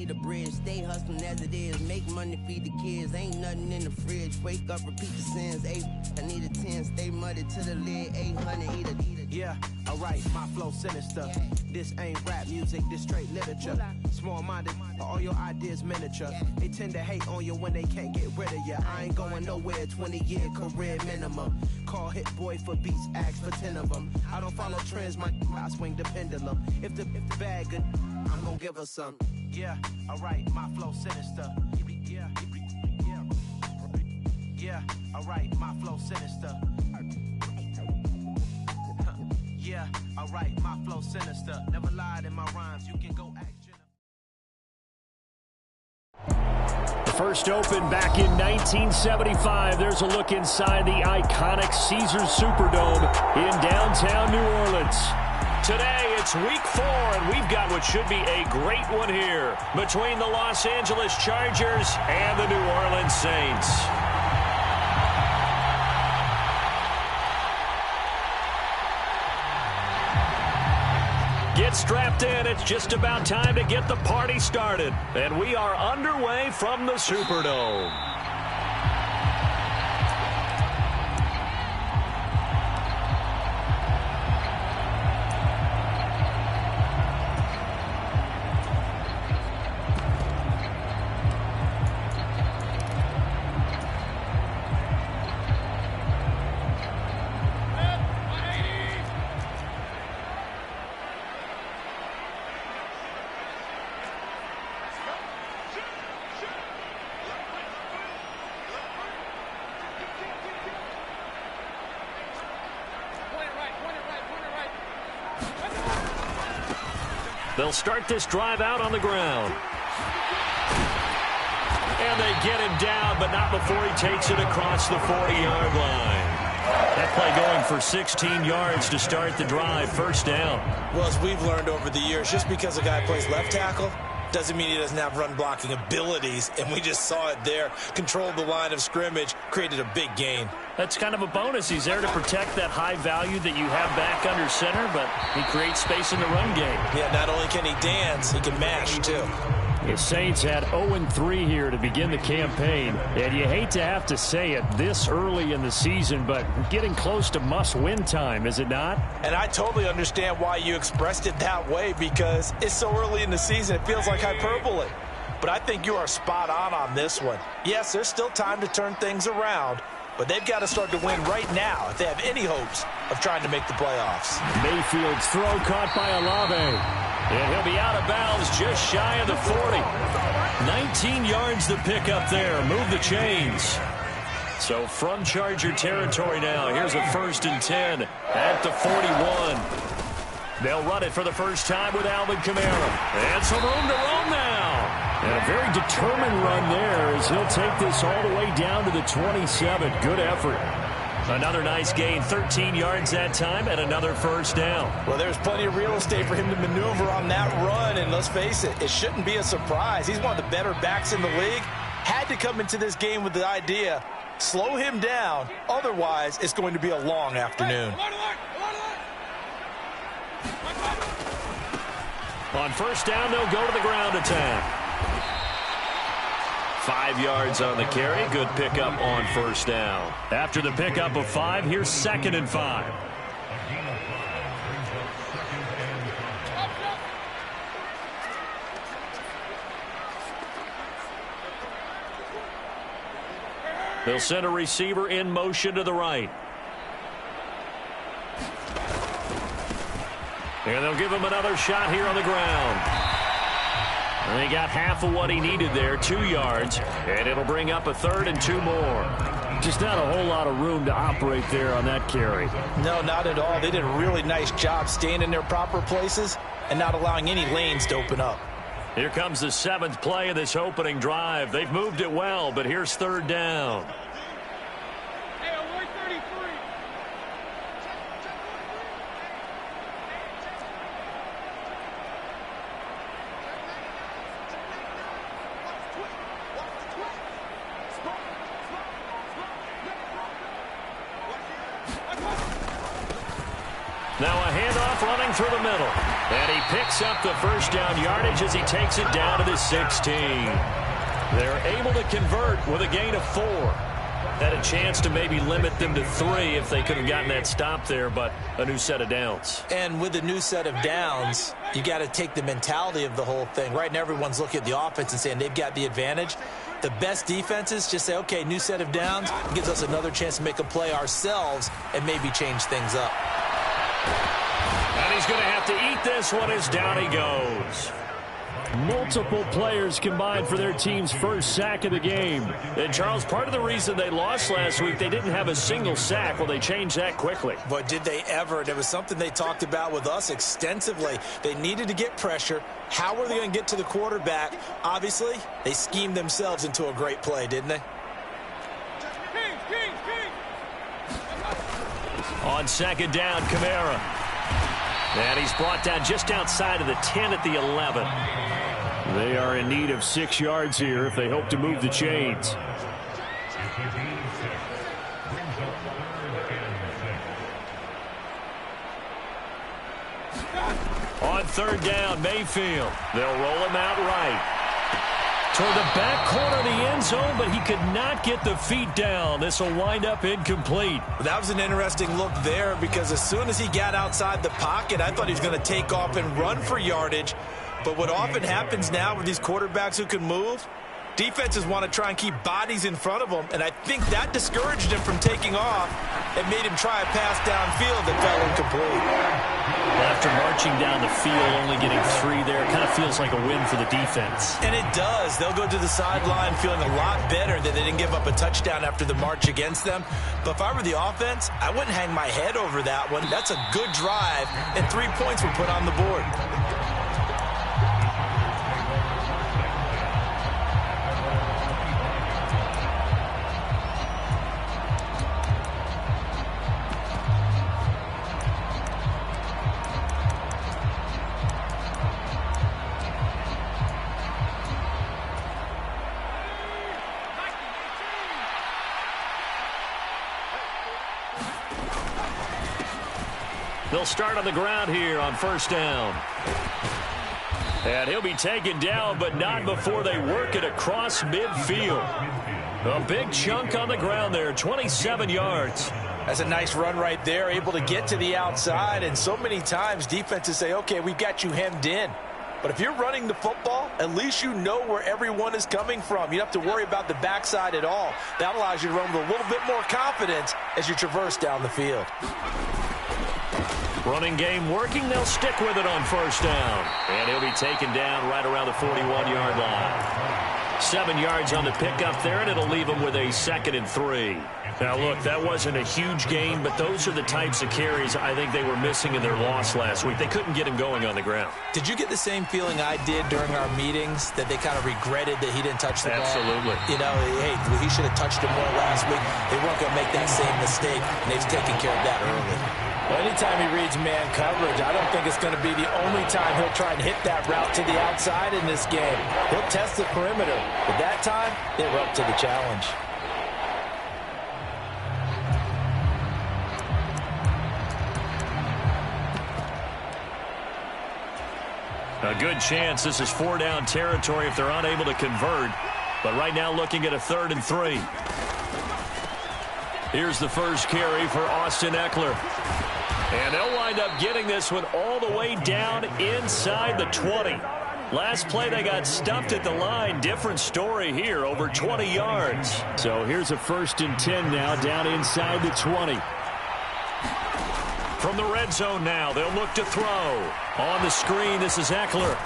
The bridge, stay hustling as it is. Make money, feed the kids. Ain't nothing in the fridge. Wake up, repeat the sins. 8, I need a 10. Stay muddy to the lid. 800, eat a. Yeah, alright, my flow sinister. This ain't rap music, this straight literature. Small-minded, all your ideas miniature. They tend to hate on you when they can't get rid of you. I ain't going nowhere, 20-year career minimum. Call Hit Boy for beats, ask for 10 of them. I don't follow trends, I swing the pendulum. If the bag good, I'm gonna give her some. Yeah, alright, my flow sinister. Yeah, alright, my flow sinister. Yeah, alright, my flow sinister. Never lied in my rhymes, you can go action. First opened back in 1975. There's a look inside the iconic Caesars Superdome in downtown New Orleans. Today, it's week 4, and we've got what should be a great one here between the Los Angeles Chargers and the New Orleans Saints. Get strapped in. It's just about time to get the party started. And we are underway from the Superdome. They'll start this drive out on the ground. And they get him down, but not before he takes it across the 40-yard line. That play going for 16 yards to start the drive, first down. Well, as we've learned over the years, just because a guy plays left tackle doesn't mean he doesn't have run-blocking abilities, and we just saw it there. Controlled the line of scrimmage, created a big gain. That's kind of a bonus. He's there to protect that high value that you have back under center, but he creates space in the run game. Yeah, not only can he dance, he can mash, too. The Saints had 0-3 here to begin the campaign, and you hate to have to say it this early in the season, but getting close to must-win time, is it not? And I totally understand why you expressed it that way, because it's so early in the season, it feels like hyperbole. But I think you are spot on this one. Yes, there's still time to turn things around, but they've got to start to win right now if they have any hopes of trying to make the playoffs. Mayfield's throw caught by Olave. And he'll be out of bounds just shy of the 40. 19 yards to pick up there. Move the chains. So from Charger territory now, here's a 1st and 10 at the 41. They'll run it for the first time with Alvin Kamara. And some room to roam now. And a very determined run there as he'll take this all the way down to the 27. Good effort. Another nice gain, 13 yards that time, and another first down. Well, there's plenty of real estate for him to maneuver on that run, and let's face it, it shouldn't be a surprise. He's one of the better backs in the league. Had to come into this game with the idea, slow him down, otherwise it's going to be a long afternoon. On first down, they'll go to the ground attack. 5 yards on the carry. Good pickup on first down. After the pickup of 5, here's 2nd and 5. They'll send a receiver in motion to the right. And they'll give him another shot here on the ground. And they got half of what he needed there, 2 yards, and it'll bring up a 3rd and 2 more. Just not a whole lot of room to operate there on that carry. No, not at all. They did a really nice job staying in their proper places and not allowing any lanes to open up. Here comes the 7th play of this opening drive. They've moved it well, but here's 3rd down. Now a handoff running through the middle. And he picks up the first down yardage as he takes it down to the 16. They're able to convert with a gain of 4. Had a chance to maybe limit them to 3 if they could have gotten that stop there, but a new set of downs. And with a new set of downs, you got to take the mentality of the whole thing. Right now, everyone's looking at the offense and saying they've got the advantage. The best defenses just say, okay, new set of downs. It gives us another chance to make a play ourselves and maybe change things up. And he's going to have to eat this one as down he goes. Multiple players combined for their team's first sack of the game. And, Charles, part of the reason they lost last week, they didn't have a single sack. Well, they changed that quickly. But did they ever? There was something they talked about with us extensively. They needed to get pressure. How were they going to get to the quarterback? Obviously, they schemed themselves into a great play, didn't they? On second down, Kamara. And he's brought down just outside of the 10 at the 11. They are in need of 6 yards here if they hope to move the chains. On third down, Mayfield. They'll roll him out right. Toward the back corner of the end zone, but he could not get the feet down. This will wind up incomplete. That was an interesting look there because as soon as he got outside the pocket, I thought he was going to take off and run for yardage. But what often happens now with these quarterbacks who can move, defenses want to try and keep bodies in front of them, and I think that discouraged him from taking off and made him try a pass downfield that fell incomplete. Well, after marching down the field, only getting 3 there, kind of feels like a win for the defense. And it does. They'll go to the sideline feeling a lot better that they didn't give up a touchdown after the march against them. But if I were the offense, I wouldn't hang my head over that one. That's a good drive, and 3 points were put on the board. They'll start on the ground here on first down. And he'll be taken down, but not before they work it across midfield. A big chunk on the ground there, 27 yards. That's a nice run right there, able to get to the outside. And so many times defenses say, okay, we've got you hemmed in. But if you're running the football, at least you know where everyone is coming from. You don't have to worry about the backside at all. That allows you to run with a little bit more confidence as you traverse down the field. Running game working. They'll stick with it on first down. And he'll be taken down right around the 41-yard line. 7 yards on the pickup there, and it'll leave him with a 2nd and 3. Now, look, that wasn't a huge gain, but those are the types of carries I think they were missing in their loss last week. They couldn't get him going on the ground. Did you get the same feeling I did during our meetings, that they kind of regretted that he didn't touch the ball? Absolutely. You know, hey, he should have touched it more last week. They weren't going to make that same mistake, and they've taken care of that early. Well, anytime he reads man coverage, I don't think it's going to be the only time he'll try and hit that route to the outside in this game. He'll test the perimeter, but that time, they were up to the challenge. A good chance this is 4-down territory if they're unable to convert. But right now looking at a 3rd and 3. Here's the first carry for Austin Eckler. And they'll wind up getting this one all the way down inside the 20. Last play they got stuffed at the line. Different story here, over 20 yards. So here's a 1st and 10 now down inside the 20. From the red zone now, they'll look to throw. On the screen, this is Eckler.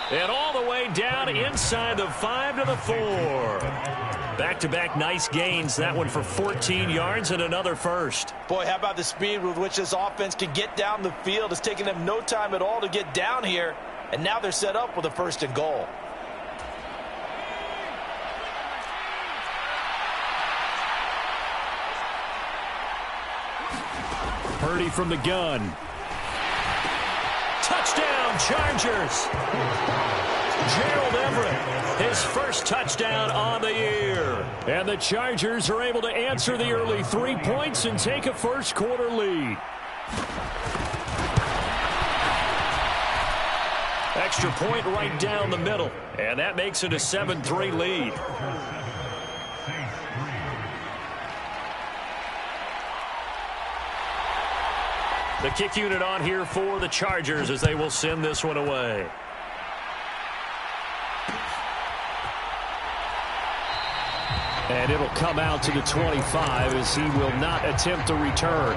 And all the way down inside the 5 to the 4. Back-to-back nice gains. That one for 14 yards and another first. Boy, how about the speed with which this offense can get down the field? It's taken them no time at all to get down here. And now they're set up with a 1st and goal. Purdy from the gun. Touchdown, Chargers. Gerald Everett, his first touchdown on the year. And the Chargers are able to answer the early 3 points and take a first quarter lead. Extra point right down the middle. And that makes it a 7-3 lead. The kick unit on here for the Chargers as they will send this one away. And it'll come out to the 25 as he will not attempt to return.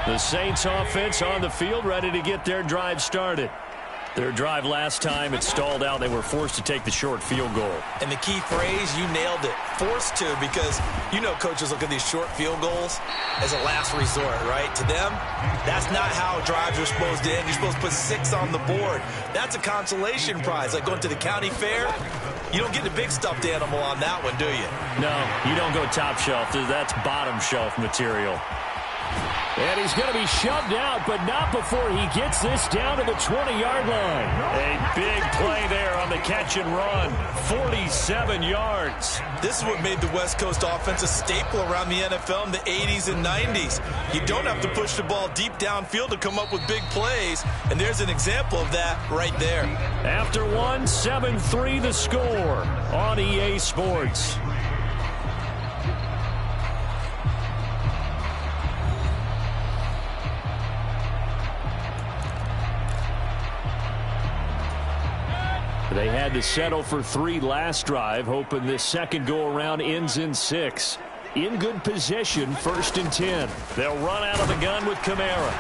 The Saints offense on the field ready to get their drive started. Their drive last time, it stalled out. They were forced to take the short field goal. And the key phrase, you nailed it. Forced to, because you know coaches look at these short field goals as a last resort, right? To them, that's not how drives are supposed to end. You're supposed to put 6 on the board. That's a consolation prize. Like going to the county fair, you don't get the big stuffed animal on that one, do you? No, you don't go top shelf. That's bottom shelf material. And he's going to be shoved out, but not before he gets this down to the 20-yard line. A big play there on the catch and run. 47 yards. This is what made the West Coast offense a staple around the NFL in the 80s and 90s. You don't have to push the ball deep downfield to come up with big plays, and there's an example of that right there. After one, 7-3 the score on EA Sports. They had to settle for 3 last drive, hoping this second go-around ends in 6. In good position, 1st and 10. They'll run out of the gun with Kamara.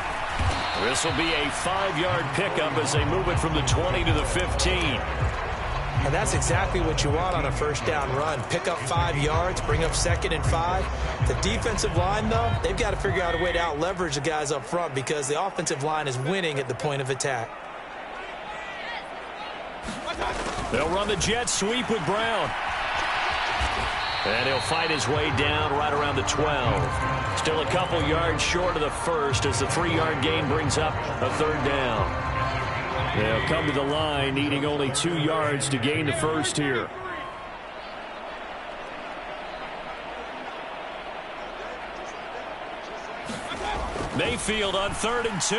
This will be a 5-yard pickup as they move it from the 20 to the 15. And that's exactly what you want on a first down run. Pick up 5 yards, bring up 2nd and 5. The defensive line, though, they've got to figure out a way to out-leverage the guys up front because the offensive line is winning at the point of attack. They'll run the jet sweep with Brown. And he'll fight his way down right around the 12. Still a couple yards short of the first as the 3-yard gain brings up a 3rd down. They'll come to the line needing only 2 yards to gain the first here. Mayfield on 3rd and 2.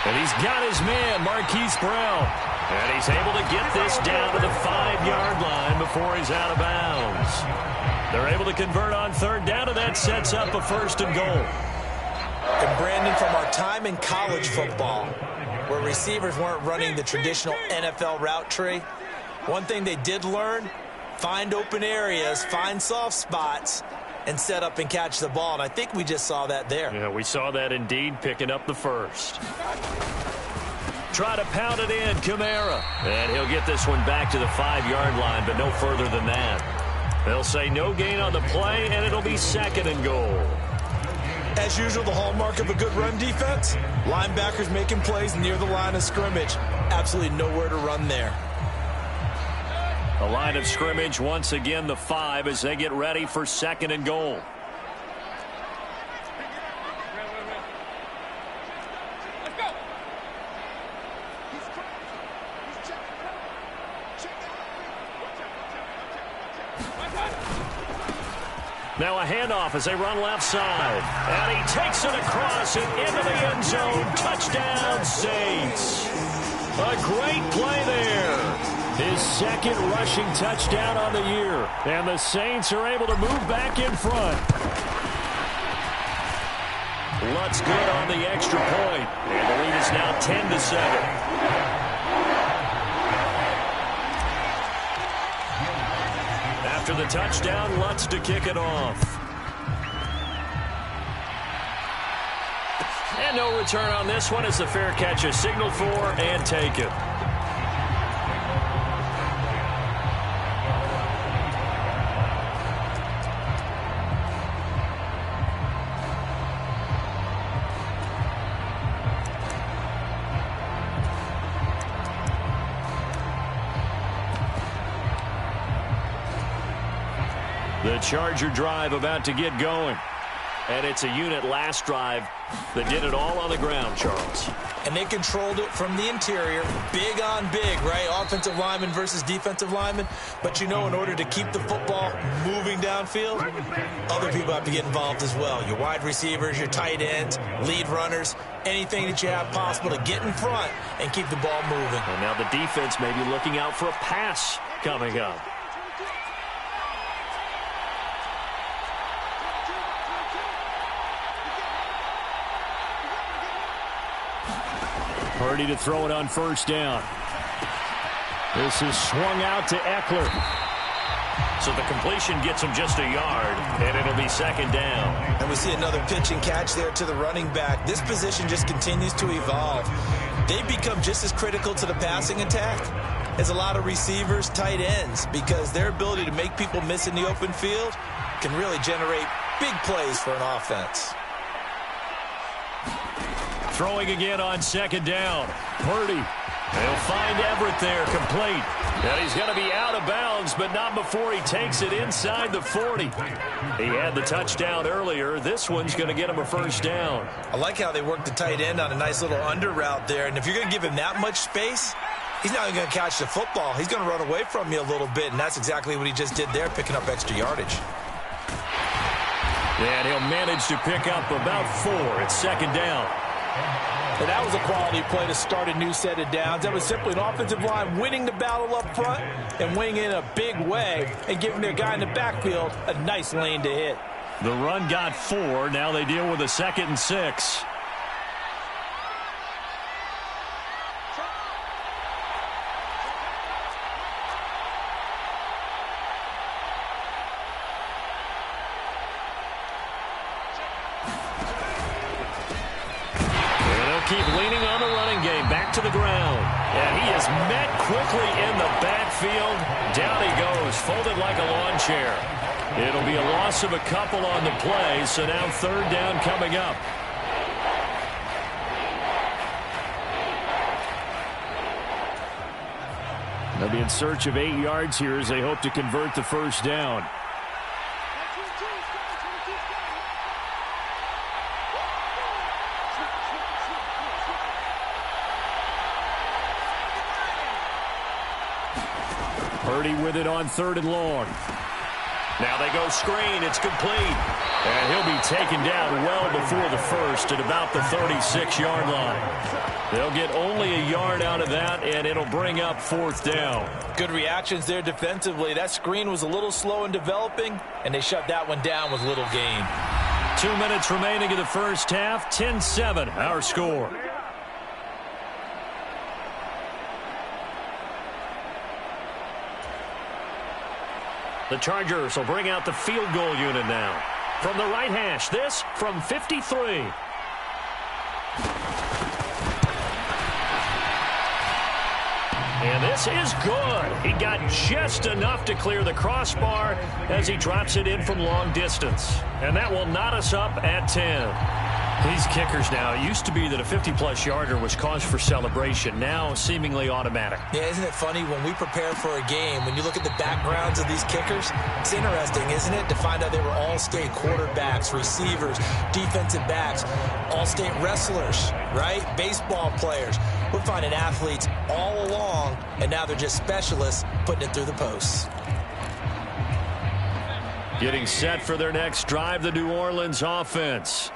And he's got his man, Marquise Brown. And he's able to get this down to the 5-yard line before he's out of bounds. They're able to convert on 3rd down, and that sets up a 1st and goal. And Brandon, from our time in college football, where receivers weren't running the traditional NFL route tree, one thing they did learn, find open areas, find soft spots, and set up and catch the ball. And I think we just saw that there. Yeah, we saw that indeed, picking up the first. Try to pound it in, Kamara. And he'll get this one back to the 5-yard line, but no further than that. They'll say no gain on the play, and it'll be 2nd and goal. As usual, the hallmark of a good run defense, linebackers making plays near the line of scrimmage. Absolutely nowhere to run there. The line of scrimmage, once again, the 5 as they get ready for 2nd and goal. Now a handoff as they run left side. And he takes it across and into the end zone. Touchdown, Saints. A great play there. His 2nd rushing touchdown on the year. And the Saints are able to move back in front. Lutz good on the extra point. And the lead is now 10-7. After the touchdown, Lutz to kick it off. And no return on this one as the fair catch is signaled for and taken. The Charger drive about to get going. And it's a unit last drive that did it all on the ground, Charles. And they controlled it from the interior, big on big, right? Offensive lineman versus defensive lineman. But you know, in order to keep the football moving downfield, other people have to get involved as well. Your wide receivers, your tight ends, lead runners, anything that you have possible to get in front and keep the ball moving. And now the defense may be looking out for a pass coming up. Purdy to throw it on first down. This is swung out to Eckler. So the completion gets him just a yard, and it'll be second down. And we see another pitch and catch there to the running back. This position just continues to evolve. They've become just as critical to the passing attack as a lot of receivers, tight ends, because their ability to make people miss in the open field can really generate big plays for an offense. Throwing again on second down. Purdy. They'll find Everett there, complete. And he's going to be out of bounds, but not before he takes it inside the 40. He had the touchdown earlier. This one's going to get him a first down. I like how they work the tight end on a nice little under route there. And if you're going to give him that much space, he's not even going to catch the football. He's going to run away from you a little bit, and that's exactly what he just did there, picking up extra yardage. And he'll manage to pick up about 4. It's second down. And that was a quality play to start a new set of downs. That was simply an offensive line winning the battle up front and winning in a big way and giving their guy in the backfield a nice lane to hit. The run got 4. Now they deal with a 2nd and 6. Keep leaning on the running game. Back to the ground. And he is met quickly in the backfield. Down he goes, folded like a lawn chair. It'll be a loss of a couple on the play, so now third down coming up. They'll be in search of 8 yards here as they hope to convert the first down. Purdy with it on 3rd and long. Now they go screen. It's complete. And he'll be taken down well before the first at about the 36-yard line. They'll get only a yard out of that, and it'll bring up 4th down. Good reactions there defensively. That screen was a little slow in developing, and they shut that one down with little gain. 2 minutes remaining in the first half. 10-7, our score. The Chargers will bring out the field goal unit now. From the right hash, this from 53. And this is good. He got just enough to clear the crossbar as he drops it in from long distance. And that will knot us up at 10. These kickers now, it used to be that a 50-plus yarder was cause for celebration. Now seemingly automatic. Yeah, isn't it funny when we prepare for a game, when you look at the backgrounds of these kickers, it's interesting, isn't it, to find out they were all-state quarterbacks, receivers, defensive backs, all-state wrestlers, right? Baseball players. We're finding athletes all along, and now they're just specialists putting it through the posts. Getting set for their next drive, the New Orleans offense.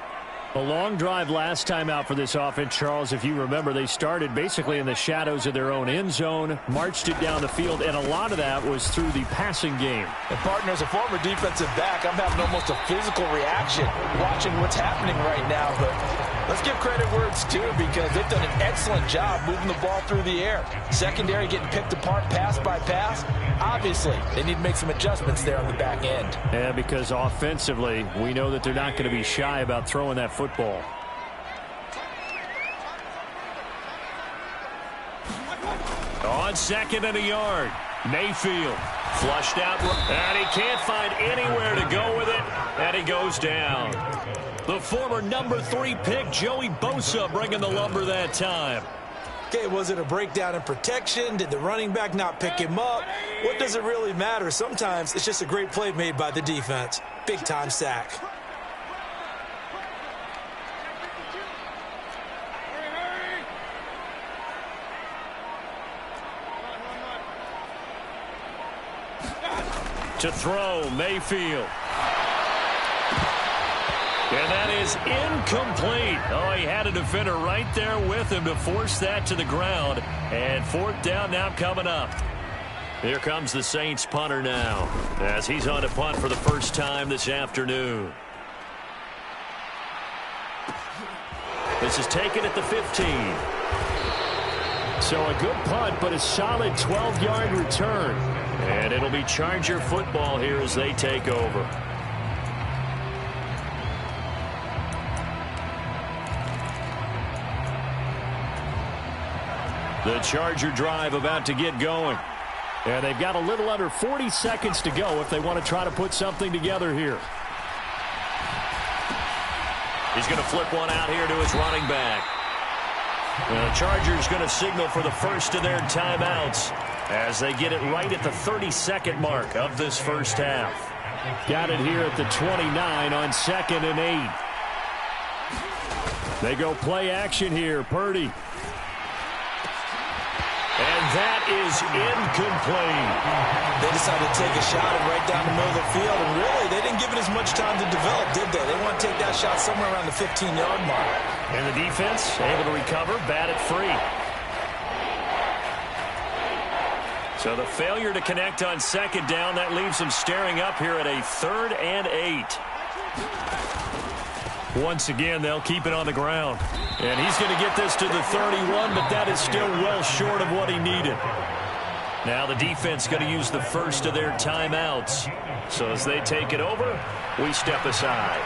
A long drive last time out for this offense, Charles. If you remember, they started basically in the shadows of their own end zone, marched it down the field, and a lot of that was through the passing game. And, partner, as a former defensive back, I'm having almost a physical reaction watching what's happening right now. But let's give credit where it's due, because they've done an excellent job moving the ball through the air. Secondary getting picked apart pass by pass. Obviously, they need to make some adjustments there on the back end. Yeah, because offensively, we know that they're not going to be shy about throwing that football. On 2nd and a yard, Mayfield flushed out, and he can't find anywhere to go with it, and he goes down. The former number 3 pick, Joey Bosa, bringing the lumber that time. Okay, was it a breakdown in protection? Did the running back not pick him up? What does it really matter? Sometimes it's just a great play made by the defense. Big-time sack. To throw, Mayfield. And that is incomplete. Oh, he had a defender right there with him to force that to the ground. And fourth down now coming up. Here comes the Saints punter now, as he's on to punt for the first time this afternoon. This is taken at the 15. So a good punt, but a solid 12-yard return. And it'll be Charger football here as they take over. The Charger drive about to get going. And they've got a little under 40 seconds to go if they want to try to put something together here. He's going to flip one out here to his running back. And the Chargers going to signal for the first of their timeouts as they get it right at the 30-second mark of this first half. Got it here at the 29 on 2nd and 8. They go play action here. Purdy. And that is incomplete. They decided to take a shot and right down the middle of the field. And really, they didn't give it as much time to develop, did they? They want to take that shot somewhere around the 15-yard mark. And the defense able to recover, bat it free. So the failure to connect on 2nd down, that leaves them staring up here at a 3rd and 8. Once again, they'll keep it on the ground. And he's going to get this to the 31, but that is still well short of what he needed. Now the defense going to use the first of their timeouts. So as they take it over, we step aside.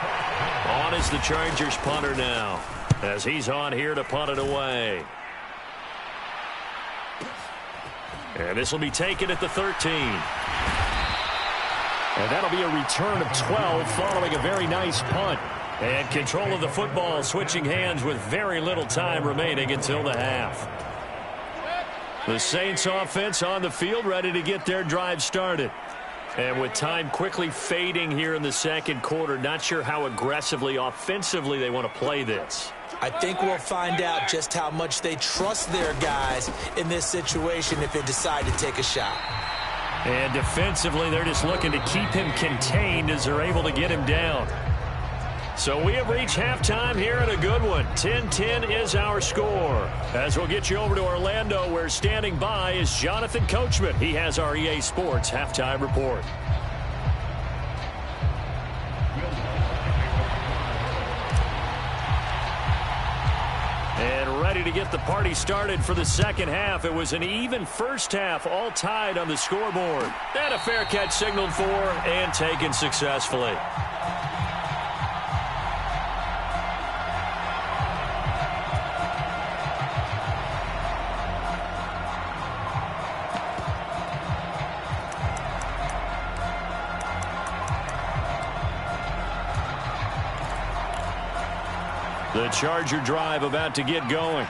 On is the Chargers punter now, as he's on here to punt it away. And this will be taken at the 13. And that'll be a return of 12 following a very nice punt. And control of the football switching hands with very little time remaining until the half. The Saints offense on the field ready to get their drive started. And with time quickly fading here in the second quarter, not sure how aggressively, offensively they want to play this. I think we'll find out just how much they trust their guys in this situation if they decide to take a shot. And defensively, they're just looking to keep him contained as they're able to get him down. So we have reached halftime here in a good one. 10-10 is our score. As we'll get you over to Orlando, where standing by is Jonathan Coachman. He has our EA Sports halftime report. And ready to get the party started for the second half. It was an even first half, all tied on the scoreboard. And a fair catch signaled for and taken successfully. The Charger drive about to get going.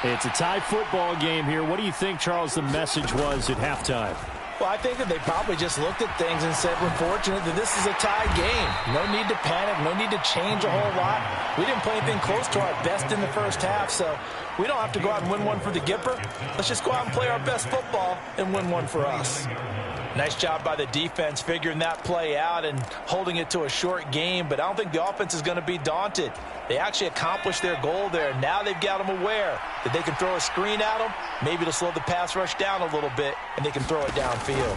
It's a tie football game here. What do you think, Charles, the message was at halftime? Well, I think that they probably just looked at things and said, we're fortunate that this is a tie game. No need to panic. No need to change a whole lot. We didn't play anything close to our best in the first half, so we don't have to go out and win one for the Gipper. Let's just go out and play our best football and win one for us. Nice job by the defense figuring that play out and holding it to a short game, but I don't think the offense is going to be daunted. They actually accomplished their goal there. Now they've got them aware that they can throw a screen at them, maybe to slow the pass rush down a little bit, and they can throw it downfield.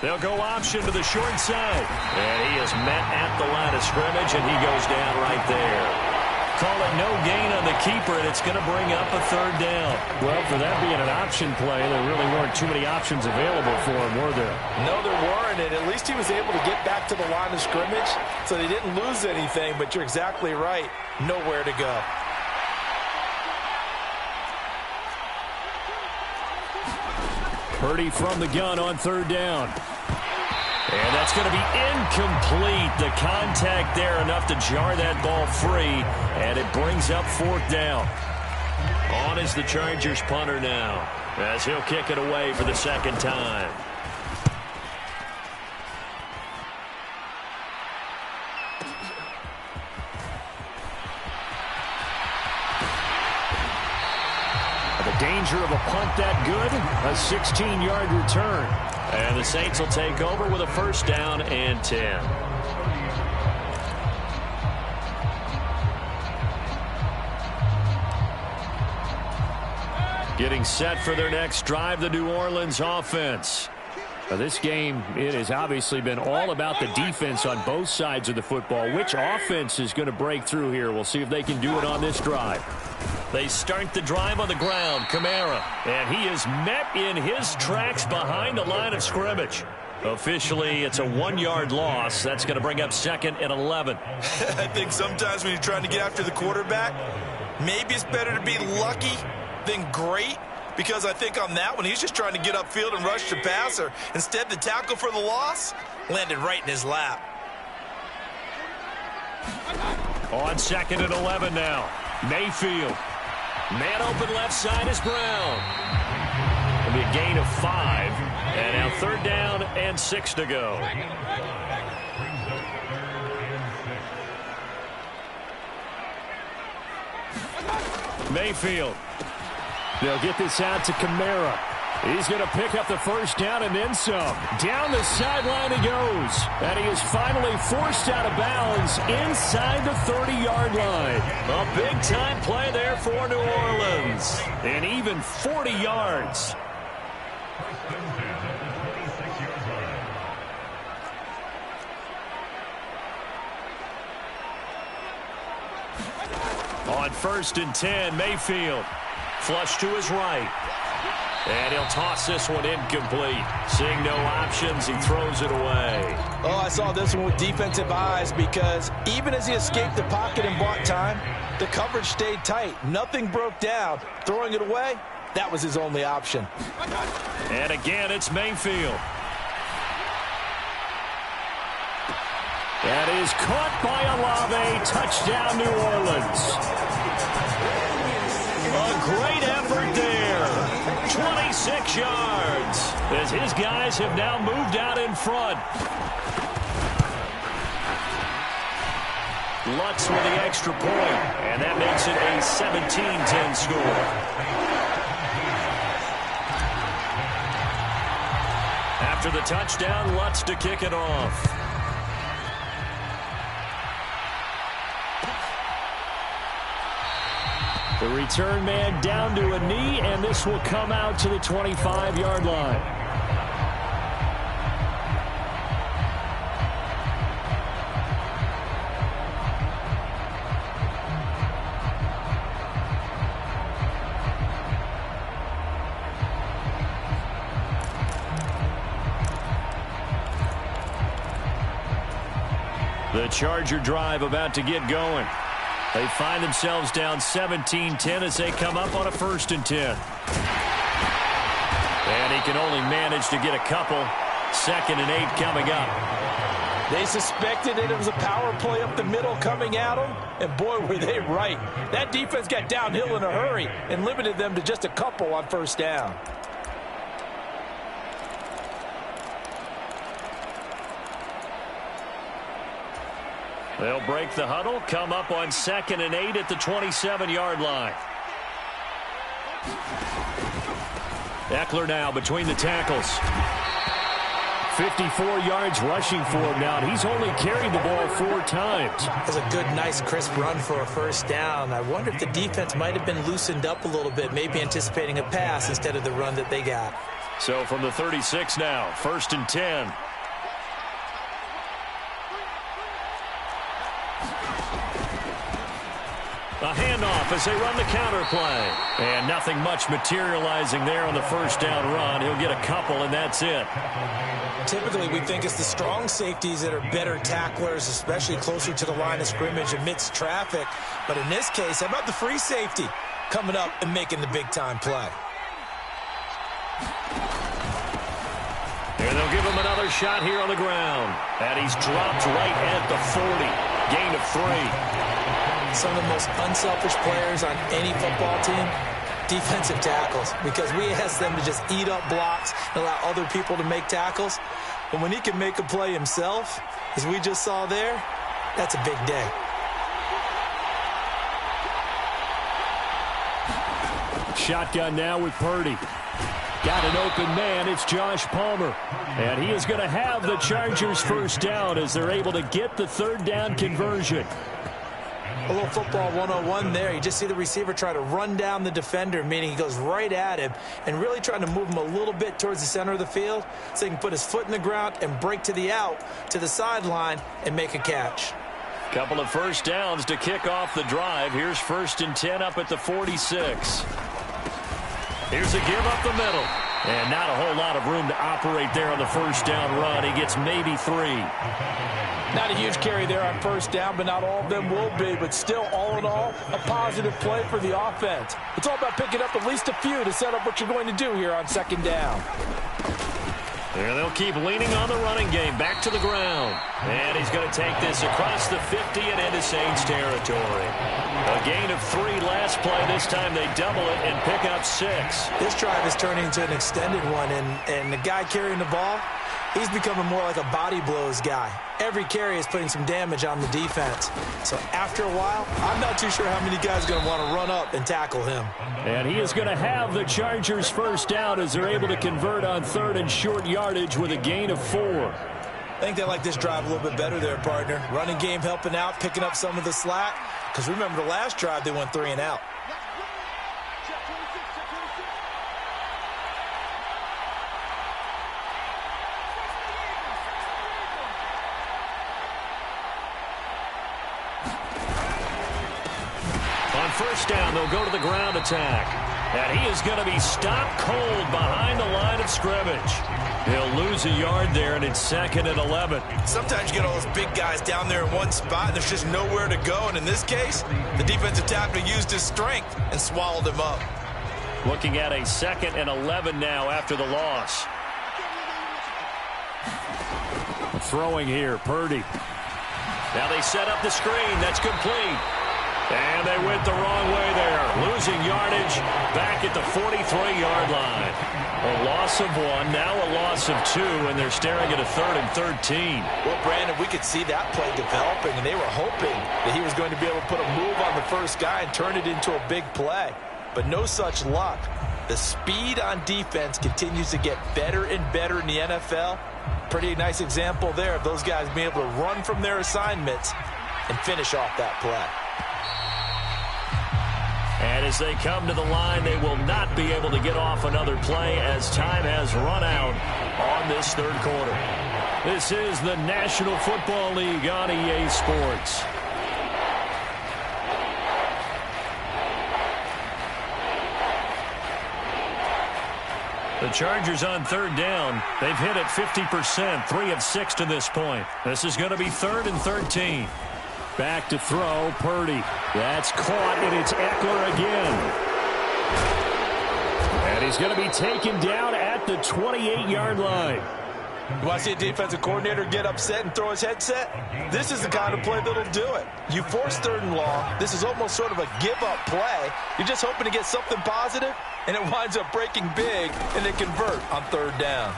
They'll go option to the short side. And he is met at the line of scrimmage, and he goes down right there. Call it no gain on the keeper, and it's going to bring up a 3rd down. Well, for that being an option play, there really weren't too many options available for him, were there? No, there weren't, and at least he was able to get back to the line of scrimmage, so they didn't lose anything, but you're exactly right. Nowhere to go. Purdy from the gun on 3rd down. And that's going to be incomplete. The contact there enough to jar that ball free, and it brings up 4th down. On is the Chargers punter now, as he'll kick it away for the second time. The danger of a punt that good, a 16-yard return. And the Saints will take over with a first down and 10. Getting set for their next drive, the New Orleans offense. Now, this game, it has obviously been all about the defense on both sides of the football. Which offense is going to break through here? We'll see if they can do it on this drive. They start the drive on the ground. Kamara. And he is met in his tracks behind the line of scrimmage. Officially, it's a 1-yard loss. That's going to bring up 2nd and 11. I think sometimes when you're trying to get after the quarterback, maybe it's better to be lucky than great. Because I think on that one, he's just trying to get upfield and rush the passer. Instead, the tackle for the loss landed right in his lap. On 2nd and 11 now. Mayfield. Man open left side is Brown. It'll be a gain of 5. And now 3rd down and 6 to go. Mayfield. They'll get this out to Kamara. He's going to pick up the first down and then some. Down the sideline he goes. And he is finally forced out of bounds inside the 30-yard line. A big-time play there for New Orleans. And even 40 yards. On 1st and 10, Mayfield. Flush to his right. And he'll toss this one incomplete. Seeing no options, he throws it away. Oh, I saw this one with defensive eyes because even as he escaped the pocket and bought time, the coverage stayed tight. Nothing broke down. Throwing it away, that was his only option. And again, it's Mayfield. That is caught by Olave. Touchdown, New Orleans. A great effort there. 26 yards as his guys have now moved out in front. Lutz with the extra point, and that makes it a 17-10 score. After the touchdown, Lutz to kick it off. The return man down to a knee, and this will come out to the 25-yard line. The Charger drive about to get going. They find themselves down 17-10 as they come up on a 1st and 10. And he can only manage to get a couple. 2nd and 8 coming up. They suspected it was a power play up the middle coming at them, and boy, were they right. That defense got downhill in a hurry and limited them to just a couple on 1st down. They'll break the huddle, come up on 2nd and 8 at the 27-yard line. Eckler now between the tackles. 54 yards rushing for him now, and he's only carried the ball 4 times. That's a good, nice, crisp run for a 1st down. I wonder if the defense might have been loosened up a little bit, maybe anticipating a pass instead of the run that they got. So from the 36 now, 1st and 10. A handoff as they run the counter play. And nothing much materializing there on the 1st down run. He'll get a couple, and that's it. Typically, we think it's the strong safeties that are better tacklers, especially closer to the line of scrimmage amidst traffic. But in this case, how about the free safety coming up and making the big-time play? And they'll give him another shot here on the ground. And he's dropped right at the 40. Gain of 3. Some of the most unselfish players on any football team, defensive tackles, because we ask them to just eat up blocks and allow other people to make tackles. But when he can make a play himself, as we just saw there, that's a big day. Shotgun now with Purdy. Got an open man. It's Josh Palmer. And he is going to have the Chargers first down as they're able to get the third down conversion. A little football 101 there. You just see the receiver try to run down the defender, meaning he goes right at him and really trying to move him a little bit towards the center of the field so he can put his foot in the ground and break to the out, to the sideline, and make a catch. Couple of first downs to kick off the drive. Here's 1st and 10 up at the 46. Here's a give up the middle. And not a whole lot of room to operate there on the first down run. He gets maybe 3. Not a huge carry there on first down, but not all of them will be. But still, all in all, a positive play for the offense. It's all about picking up at least a few to set up what you're going to do here on 2nd down. There they'll keep leaning on the running game. Back to the ground. And he's going to take this across the 50 and into Saints territory. A gain of 3 last play. This time they double it and pick up 6. This drive is turning into an extended one, and the guy carrying the ball, he's becoming more like a body blows guy. Every carry is putting some damage on the defense. So after a while, I'm not too sure how many guys are going to want to run up and tackle him. And he is going to have the Chargers first down as they're able to convert on 3rd and short yardage with a gain of 4. I think they like this drive a little bit better there, partner. Running game helping out, picking up some of the slack. Because remember the last drive, they went 3 and out. On first down, they'll go to the ground attack. And he is going to be stopped cold behind the line of scrimmage. He'll lose a yard there, and it's 2nd and 11. Sometimes you get all those big guys down there in one spot, and there's just nowhere to go. And in this case, the defensive tackle used his strength and swallowed him up. Looking at a 2nd and 11 now after the loss. Throwing here, Purdy. Now they set up the screen. That's complete. And they went the wrong way there. Losing yardage back at the 43-yard line. A loss of 1, now a loss of 2, and they're staring at a 3rd and 13. Well, Brandon, we could see that play developing, and they were hoping that he was going to be able to put a move on the first guy and turn it into a big play. But no such luck. The speed on defense continues to get better and better in the NFL. Pretty nice example there of those guys being able to run from their assignments and finish off that play. And as they come to the line, they will not be able to get off another play as time has run out on this 3rd quarter. This is the National Football League on EA Sports. The Chargers on 3rd down. They've hit it 50%, 3 of 6 to this point. This is going to be 3rd and 13. Back to throw, Purdy. That's caught, and it's Eckler again. And he's going to be taken down at the 28-yard line. You want to see a defensive coordinator get upset and throw his headset? This is the kind of play that'll do it. You force 3rd and long. This is almost sort of a give-up play. You're just hoping to get something positive, and it winds up breaking big, and they convert on 3rd down.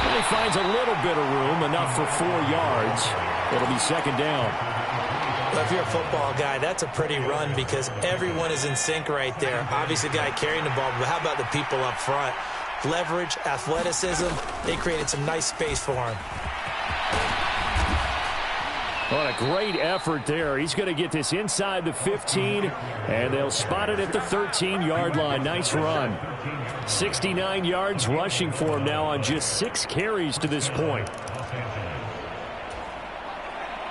And he finds a little bit of room, enough for 4 yards. It'll be 2nd down. Well, if you're a football guy, that's a pretty run because everyone is in sync right there. Obviously, the guy carrying the ball, but how about the people up front? Leverage, athleticism, they created some nice space for him. What a great effort there. He's going to get this inside the 15, and they'll spot it at the 13-yard line. Nice run. 69 yards rushing for him now on just 6 carries to this point.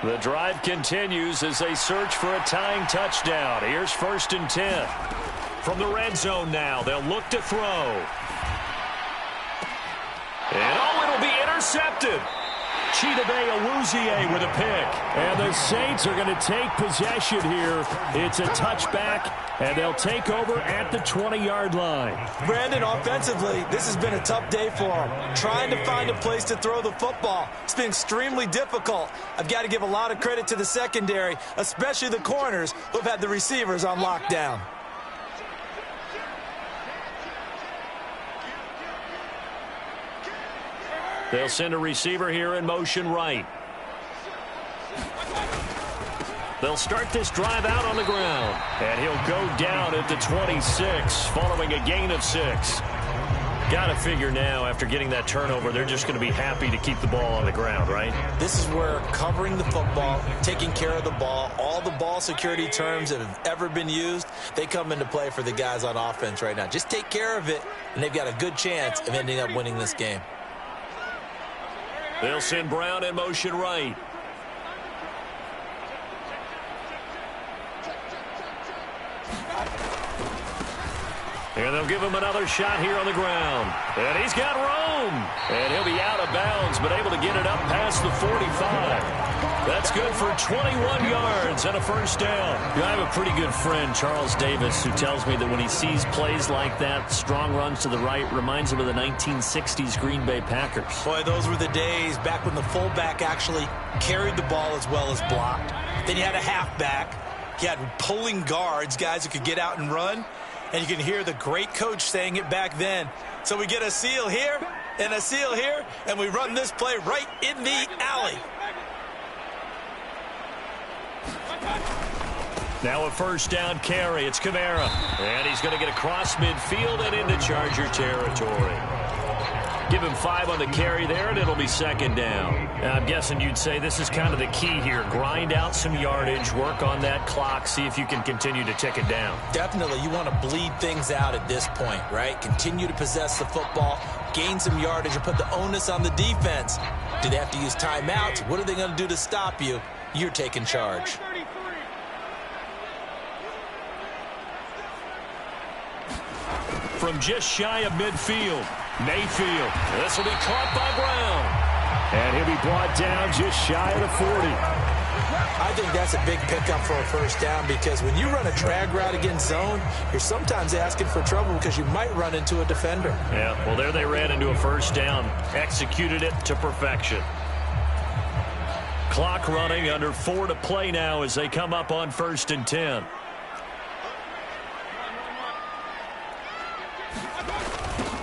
The drive continues as they search for a tying touchdown. Here's 1st and 10. From the red zone now, they'll look to throw. And it'll be intercepted. Chidobe Awuzie with a pick. And the Saints are going to take possession here. It's a touchback, and they'll take over at the 20-yard line. Brandon, offensively, this has been a tough day for them. Trying to find a place to throw the football. It's been extremely difficult. I've got to give a lot of credit to the secondary, especially the corners who've had the receivers on lockdown. They'll send a receiver here in motion right. They'll start this drive out on the ground. And he'll go down at the 26 following a gain of 6. Got to figure now, after getting that turnover, they're just going to be happy to keep the ball on the ground, right? This is where covering the football, taking care of the ball, all the ball security terms that have ever been used, they come into play for the guys on offense right now. Just take care of it, and they've got a good chance of ending up winning this game. They'll send Brown in motion right. And they'll give him another shot here on the ground. And he's got room. And he'll be out of bounds, but able to get it up past the 45. That's good for 21 yards and a first down. I have a pretty good friend, Charles Davis, who tells me that when he sees plays like that, strong runs to the right, reminds him of the 1960s Green Bay Packers. Boy, those were the days back when the fullback actually carried the ball as well as blocked. Then you had a halfback. You had pulling guards, guys who could get out and run. And you can hear the great coach saying it back then. So we get a seal here and a seal here, and we run this play right in the alley. Now a first down carry. It's Kamara. And he's going to get across midfield and into Charger territory. Give him 5 on the carry there, and it'll be second down. Now, I'm guessing you'd say this is kind of the key here. Grind out some yardage, work on that clock, see if you can continue to tick it down. Definitely, you want to bleed things out at this point, right? Continue to possess the football, gain some yardage, and put the onus on the defense. Do they have to use timeouts? What are they going to do to stop you? You're taking charge. From just shy of midfield, Mayfield. This will be caught by Brown. And he'll be brought down just shy of the 40. I think that's a big pickup for a first down, because when you run a drag route against zone, you're sometimes asking for trouble because you might run into a defender. Yeah, well, there they ran into a first down. Executed it to perfection. Clock running, under 4 to play now as they come up on 1st and 10.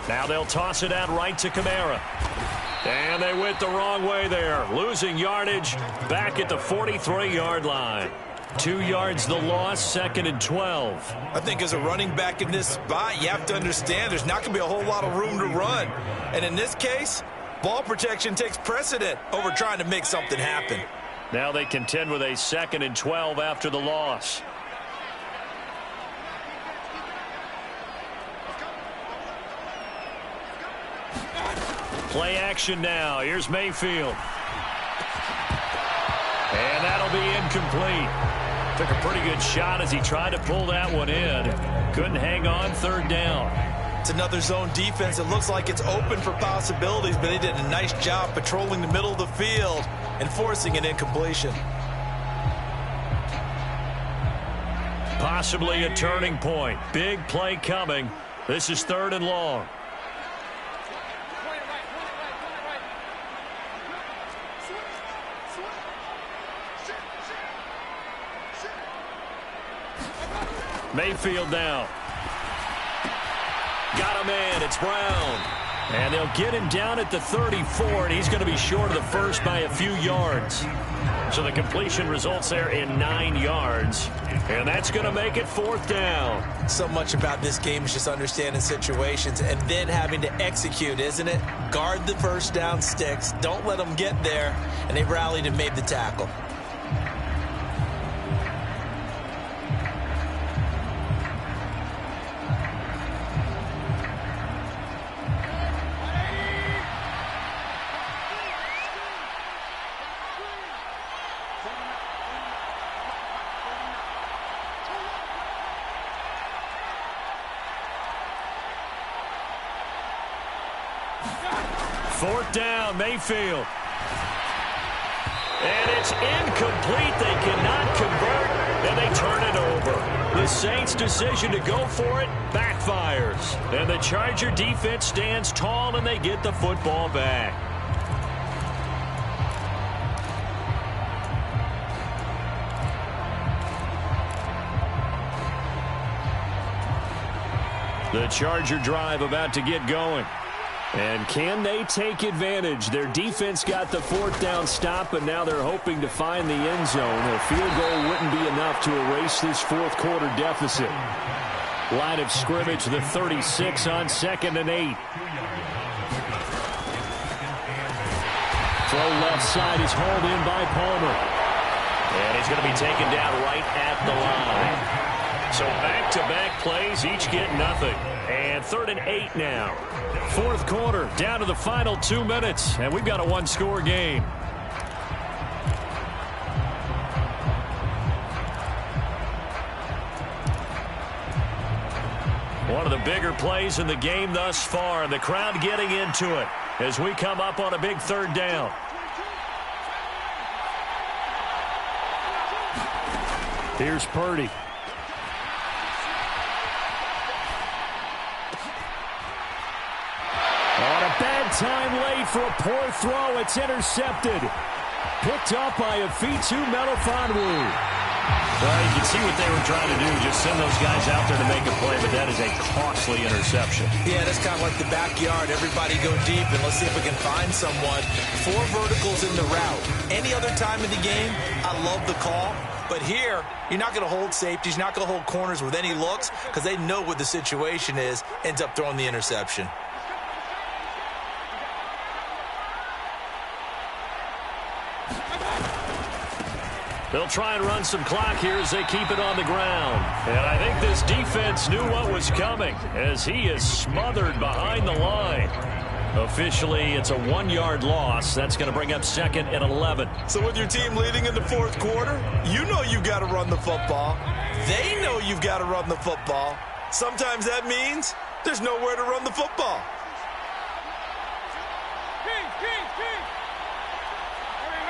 Now they'll toss it out right to Kamara. And they went the wrong way there. Losing yardage back at the 43-yard line. 2 yards the loss, 2nd and 12. I think as a running back in this spot, you have to understand there's not going to be a whole lot of room to run. And in this case, ball protection takes precedent over trying to make something happen. Now they contend with a 2nd and 12 after the loss. Play action now. Here's Mayfield. And that'll be incomplete. Took a pretty good shot as he tried to pull that one in. Couldn't hang on, 3rd down. It's another zone defense. It looks like it's open for possibilities, but they did a nice job patrolling the middle of the field and forcing an incompletion. Possibly a turning point. Big play coming. This is 3rd and long. Mayfield now. Got a man. It's Brown. And they'll get him down at the 34, and he's going to be short of the first by a few yards. So the completion results there in 9 yards. And that's going to make it 4th down. So much about this game is just understanding situations and then having to execute, isn't it? Guard the first down sticks. Don't let them get there. And they rallied and made the tackle. Fourth down, Mayfield. And it's incomplete. They cannot convert, and they turn it over. The Saints' decision to go for it backfires. And the Charger defense stands tall, and they get the football back. The Charger drive about to get going. And can they take advantage? Their defense got the fourth down stop, and now they're hoping to find the end zone. A field goal wouldn't be enough to erase this fourth quarter deficit. Line of scrimmage, the 36 on 2nd and 8. Throw left side is hauled in by Palmer. And he's going to be taken down right at the line. So back-to-back plays, each get nothing. And 3rd and 8 now. Fourth quarter, down to the final 2 minutes, and we've got a one-score game. One of the bigger plays in the game thus far, and the crowd getting into it as we come up on a big 3rd down. Here's Purdy. On a bad time late for a poor throw. It's intercepted. Picked up by Afitu Melifonwu. Well, you can see what they were trying to do. Just send those guys out there to make a play, but that is a costly interception. Yeah, that's kind of like the backyard. Everybody go deep, and let's see if we can find someone. 4 verticals in the route. Any other time in the game, I love the call. But here, you're not going to hold safeties. You're not going to hold corners with any looks because they know what the situation is. Ends up throwing the interception. They'll try and run some clock here as they keep it on the ground. And I think this defense knew what was coming as he is smothered behind the line. Officially, it's a 1-yard loss. That's going to bring up 2nd and 11. So with your team leading in the fourth quarter, you know you've got to run the football. They know you've got to run the football. Sometimes that means there's nowhere to run the football.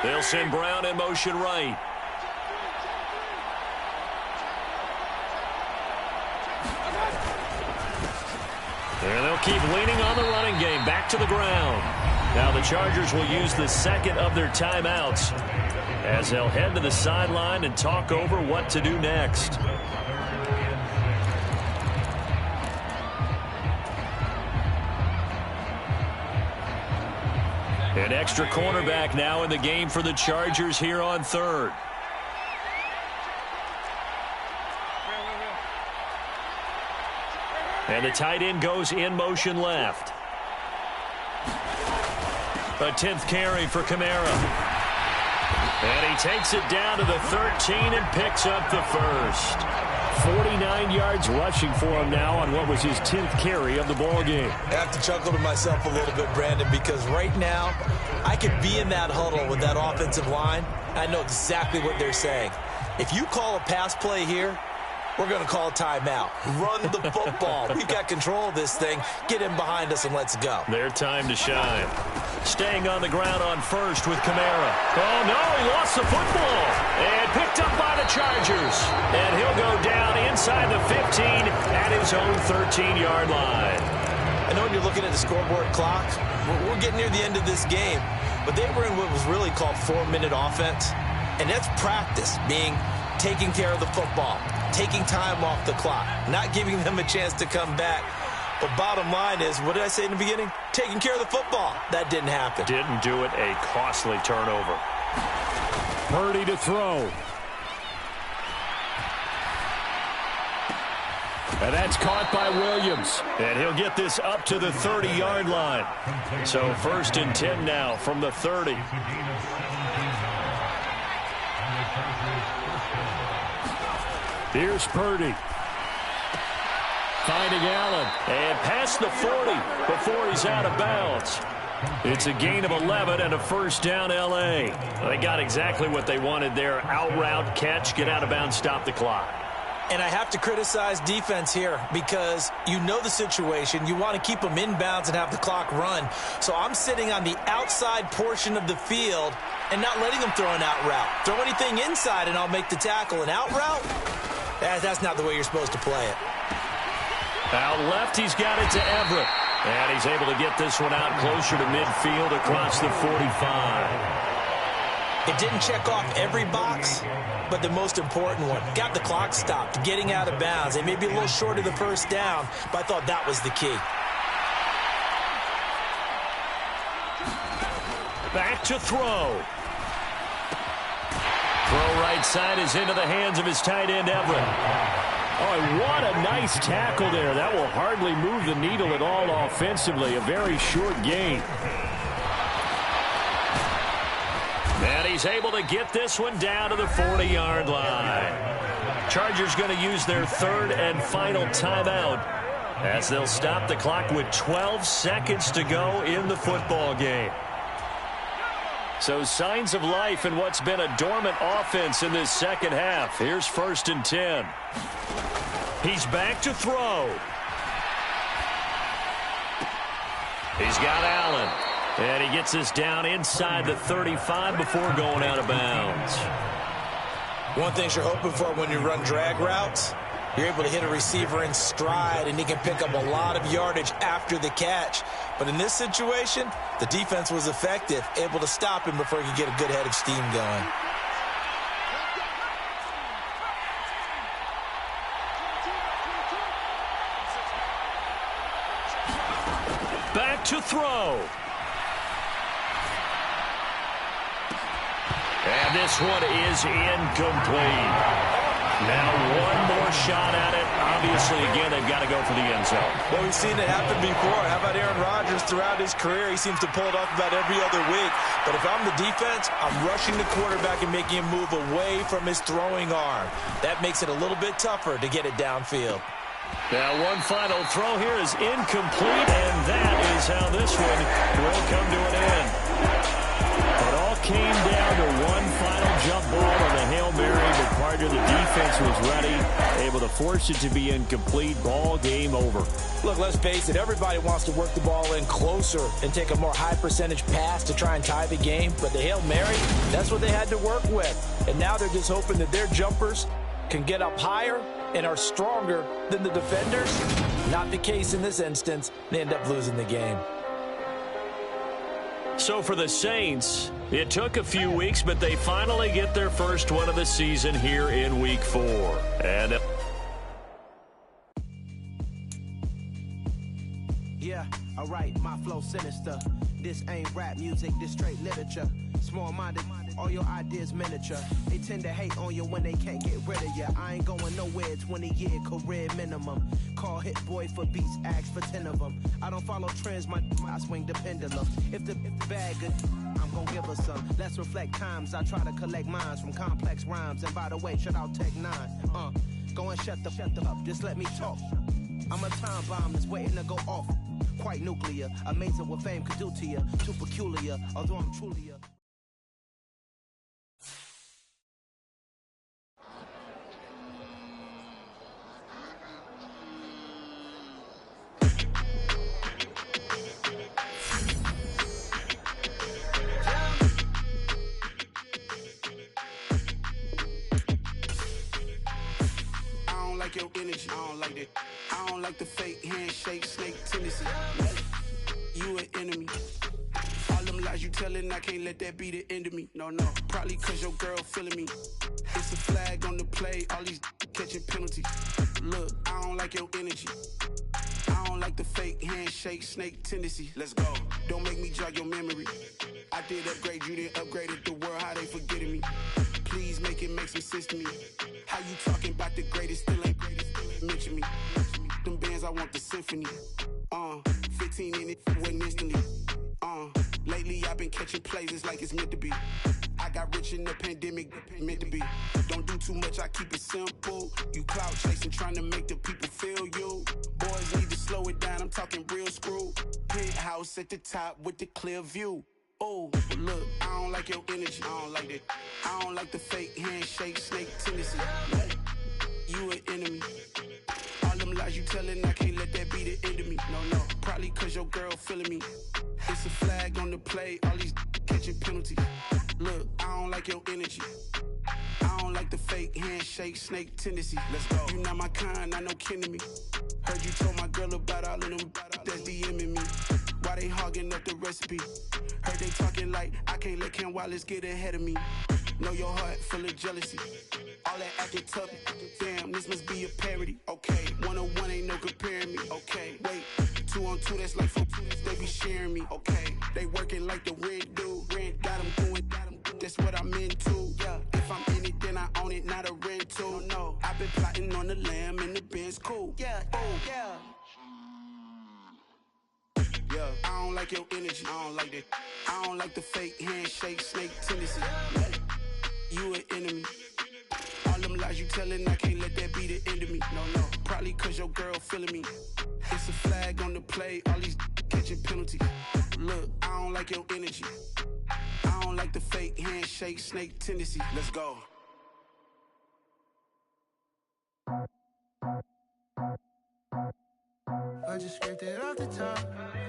They'll send Brown in motion right. And they'll keep leaning on the running game. Back to the ground. Now the Chargers will use the second of their timeouts as they'll head to the sideline and talk over what to do next. An extra cornerback now in the game for the Chargers here on 3rd. And the tight end goes in motion left. A 10th carry for Kamara. And he takes it down to the 13 and picks up the first. 49 yards rushing for him now on what was his 10th carry of the ball game. I have to chuckle to myself a little bit, Brandon, because right now I could be in that huddle with that offensive line. I know exactly what they're saying. If you call a pass play here, we're going to call a timeout. Run the football. We've got control of this thing. Get in behind us and let's go. Their time to shine. Staying on the ground on first with Kamara. Oh, no, he lost the football. And picked up by the Chargers. And he'll go down inside the 15 at his own 13-yard line. I know when you're looking at the scoreboard clock, we're getting near the end of this game. But they were in what was really called 4-minute offense. And that's practice, being taking care of the football, taking time off the clock, not giving them a chance to come back. But bottom line is, what did I say in the beginning? Taking care of the football. That didn't happen. Didn't do it. A costly turnover. Purdy to throw. And that's caught by Williams. And he'll get this up to the 30-yard line. So 1st and 10 now from the 30. Here's Purdy. Finding Allen. And past the 40 before he's out of bounds. It's a gain of 11 and a first down, L.A. They got exactly what they wanted there. Out route, catch, get out of bounds, stop the clock. And I have to criticize defense here because you know the situation. You want to keep them inbounds and have the clock run. So I'm sitting on the outside portion of the field and not letting them throw an out route. Throw anything inside and I'll make the tackle. An out route? That's not the way you're supposed to play it. Out left, he's got it to Everett. And he's able to get this one out closer to midfield across the 45. It didn't check off every box, but the most important one. Got the clock stopped, getting out of bounds. They may be a little short of the first down, but I thought that was the key. Back to throw. Throw right side is into the hands of his tight end, Everett. Oh, and what a nice tackle there. That will hardly move the needle at all offensively. A very short gain. And he's able to get this one down to the 40-yard line. Chargers going to use their third and final timeout as they'll stop the clock with 12 seconds to go in the football game. So signs of life in what's been a dormant offense in this second half. Here's 1st and 10. He's back to throw. He's got Allen. And he gets us down inside the 35 before going out of bounds. One thing you're hoping for when you run drag routes, you're able to hit a receiver in stride, and he can pick up a lot of yardage after the catch. But in this situation, the defense was effective, able to stop him before he could get a good head of steam going. Back to throw. And this one is incomplete. Now one more shot at it. Obviously, again, they've got to go for the end zone. Well, we've seen it happen before. How about Aaron Rodgers throughout his career? He seems to pull it off about every other week. But if I'm the defense, I'm rushing the quarterback and making him move away from his throwing arm. That makes it a little bit tougher to get it downfield. Now one final throw here is incomplete, and that is how this one will come to an end. It all came down to one final jump ball on the Hail Mary, but part of the defense was ready, able to force it to be incomplete. Ball game over. Look, let's face it, everybody wants to work the ball in closer and take a more high percentage pass to try and tie the game, but the Hail Mary, that's what they had to work with. And now they're just hoping that their jumpers can get up higher and are stronger than the defenders. Not the case in this instance. They end up losing the game. So for the Saints, it took a few weeks, but they finally get their first one of the season here in Week 4. And yeah, alright, my flow sinister. This ain't rap music, this straight literature. Small-minded, all your ideas miniature. They tend to hate on you when they can't get rid of you. I ain't going nowhere, 20-year career minimum. Call Hit Boy for beats, ask for 10 of them. I don't follow trends, I swing the pendulum. If the bag good, I'm gonna give her some. Let's reflect times, I try to collect minds from complex rhymes. And by the way, shout out Tech 9. Go and shut the up, just let me talk. I'm a time bomb that's waiting to go off. Quite nuclear, amazing what fame could do to you. Too peculiar, although I'm truly a... Your energy, I don't like that. I don't like the fake handshake, snake tendency. You an enemy. All them lies you telling, I can't let that be the end of me. No, probably cause your girl feeling me. It's a flag on the play, all these catching penalties. Look, I don't like your energy. I don't like the fake handshake, snake tendency. Let's go. Don't make me jog your memory. I did upgrade, you didn't upgrade it. The world, how they forgetting me. Please make it make some sense to me. How you talking about the greatest, still ain't greatest, mention me. Them bands, I want the symphony. 15 in it, went instantly. Lately I've been catching plays, it's like it's meant to be. I got rich in the pandemic, meant to be. Don't do too much, I keep it simple. You clout chasing, trying to make the people feel you. Boys need to slow it down, I'm talking real screw. Penthouse at the top with the clear view. Oh, look, I don't like your energy, I don't like that. I don't like the fake handshake, snake tendency. You an enemy. All them lies you telling, I can't let that be the end of me. No, probably cause your girl feeling me. It's a flag on the play, all these catching penalties. Look, I don't like your energy. I don't like the fake handshake, snake tendency. Let's go. You not my kind, not no kin to me. Heard you told my girl about all of them that's DMing me. Why they hogging up the recipe? Heard they talking like I can't let Ken Wallace get ahead of me. Know your heart full of jealousy. All that acting tough, damn, this must be a parody. Okay, 101 ain't no comparing me. Okay, wait, 2 on two, that's like 4. They be sharing me, okay. They working like the rent do. Rent got them doing, that's what I'm into. Yeah, if I'm in it, then I own it, not a rental. No, I've been plotting on the lamb and the Benz cool. Yeah, yeah. Yeah, I don't like your energy, I don't like that. I don't like the fake handshake, snake tendency. You an enemy. All them lies you telling, I can't let that be the end of me. No, probably cause your girl feeling me. It's a flag on the play, all these catching penalties. Look, I don't like your energy. I don't like the fake handshake, snake tendency. Let's go. I just scraped it off the top,